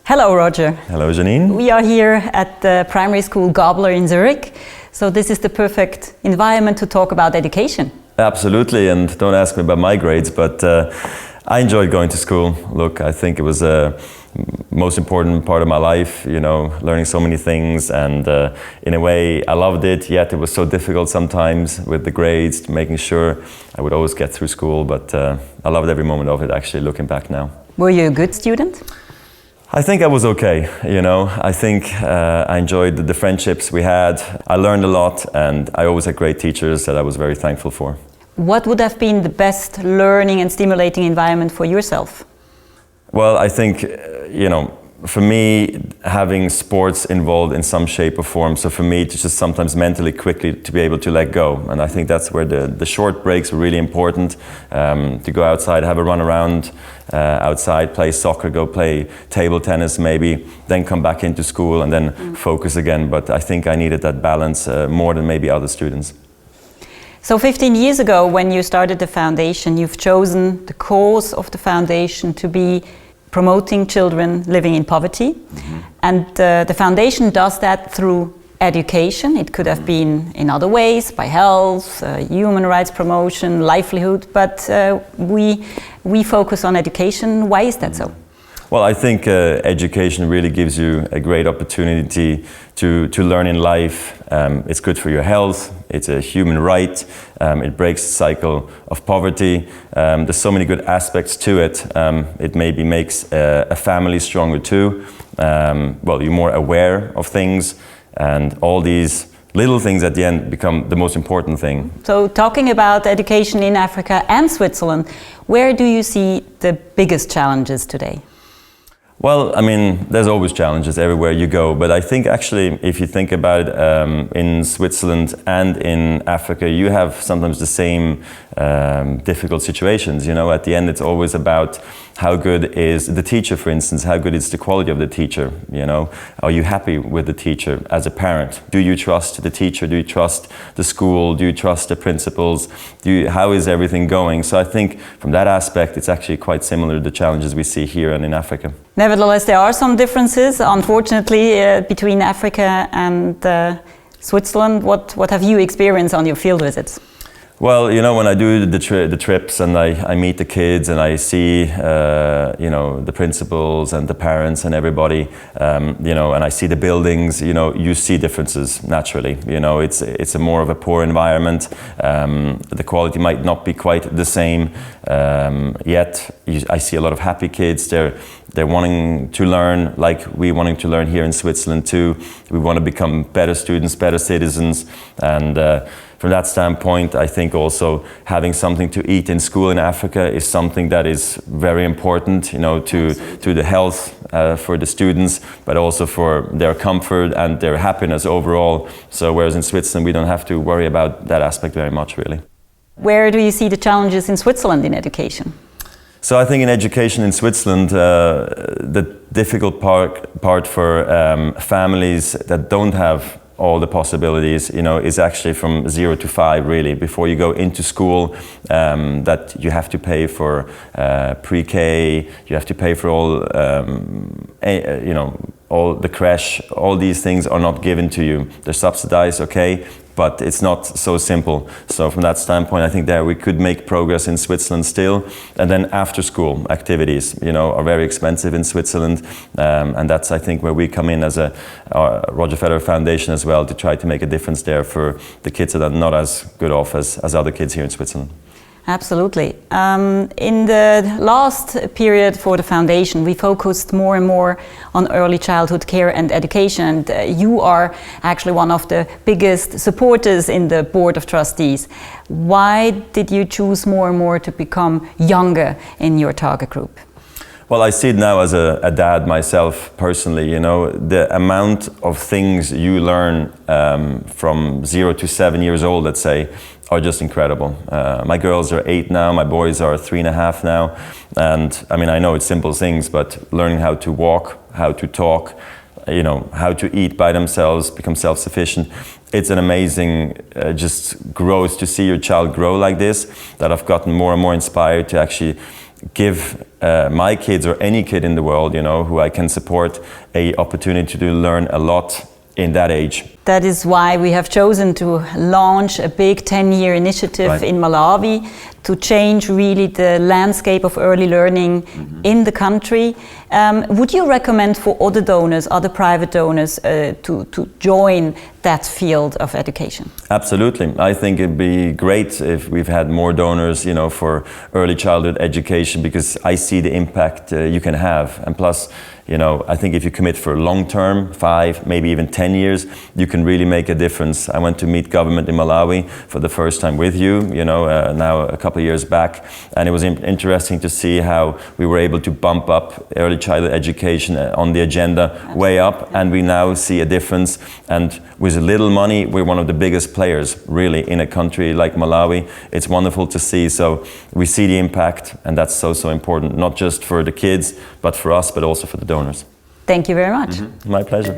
Hello, Roger. Hello, Janine. We are here at the primary school Gabler in Zurich. So this is the perfect environment to talk about education. Absolutely, and don't ask me about my grades, but I enjoyed going to school. Look, I think it was a most important part of my life, you know, learning so many things, and in a way I loved it, yet it was so difficult sometimes with the grades, making sure I would always get through school, but I loved every moment of it, actually, looking back now. Were you a good student? I think I was okay, you know. I think I enjoyed the friendships we had. I learned a lot, and I always had great teachers that I was very thankful for. What would have been the best learning and stimulating environment for yourself? Well, I think, you know, for me, having sports involved in some shape or form, so for me to just sometimes mentally quickly to be able to let go. And I think that's where the short breaks were really important, to go outside, have a run around outside, play soccer, go play table tennis maybe, then come back into school and then focus again. But I think I needed that balance more than maybe other students. So 15 years ago, when you started the foundation, you've chosen the cause of the foundation to be promoting children living in poverty. And the foundation does that through education. It could have been in other ways, by health, human rights promotion, livelihood, but we focus on education. Why is that so? Well, I think education really gives you a great opportunity to learn in life. It's good for your health, it's a human right, it breaks the cycle of poverty. There's so many good aspects to it. It maybe makes a family stronger too. Well, you're more aware of things, and all these little things at the end become the most important thing. So talking about education in Africa and Switzerland, where do you see the biggest challenges today? Well, I mean, there's always challenges everywhere you go, but I think actually, if you think about it, in Switzerland and in Africa, you have sometimes the same difficult situations. You know, at the end, it's always about how good is the teacher, for instance, how good is the quality of the teacher, you know? Are you happy with the teacher as a parent? Do you trust the teacher? Do you trust the school? Do you trust the principals? How is everything going? So I think from that aspect, it's actually quite similar to the challenges we see here and in Africa. Nevertheless, there are some differences, unfortunately, between Africa and Switzerland. What have you experienced on your field visits? Well, you know, when I do the trips and I meet the kids and I see, you know, the principals and the parents and everybody, you know, and I see the buildings, you know, you see differences naturally. You know, it's a more of a poor environment. The quality might not be quite the same, yet I see a lot of happy kids. They're wanting to learn, like we wanting to learn here in Switzerland too. We want to become better students, better citizens, and from that standpoint, I think also having something to eat in school in Africa is something that is very important, you know, to the health for the students, but also for their comfort and their happiness overall. So whereas in Switzerland, we don't have to worry about that aspect very much, really. Where do you see the challenges in Switzerland in education? So I think in education in Switzerland, the difficult part for families that don't have all the possibilities, you know, is actually from 0 to 5, really. Before you go into school, that you have to pay for pre-K, you have to pay for all, you know, all the creche, all these things are not given to you. They're subsidized, okay, but it's not so simple. So from that standpoint, I think there we could make progress in Switzerland still. And then after school activities, you know, are very expensive in Switzerland. And that's, I think, where we come in as a Roger Federer Foundation as well, to try to make a difference there for the kids that are not as good off as other kids here in Switzerland. Absolutely. In the last period for the foundation, we focused more and more on early childhood care and education. And you are actually one of the biggest supporters in the board of trustees. Why did you choose more and more to become younger in your target group? Well, I see it now as a dad myself personally, you know, the amount of things you learn from 0 to 7 years old, let's say, are just incredible. My girls are 8 now, my boys are 3.5 now. And I mean, I know it's simple things, but learning how to walk, how to talk, you know, how to eat by themselves, become self-sufficient. It's an amazing just growth to see your child grow like this, that I've gotten more and more inspired to actually give my kids or any kid in the world, you know, who I can support, a opportunity to learn a lot in that age. That is why we have chosen to launch a big 10-year initiative in Malawi to change really the landscape of early learning in the country. Would you recommend for other donors, other private donors, to join that field of education? Absolutely. I think it'd be great if we've had more donors, you know, for early childhood education, because I see the impact you can have. And plus, you know, I think if you commit for long term, 5, maybe even 10 years, you can really make a difference. I went to meet government in Malawi for the first time with you, you know, now a couple of years back. And it was interesting to see how we were able to bump up early childhood education on the agenda way up. And we now see a difference. And with little money, we're one of the biggest players, really, in a country like Malawi. It's wonderful to see. So we see the impact, and that's so important, not just for the kids, but for us, but also for the donors. Thank you very much. My pleasure.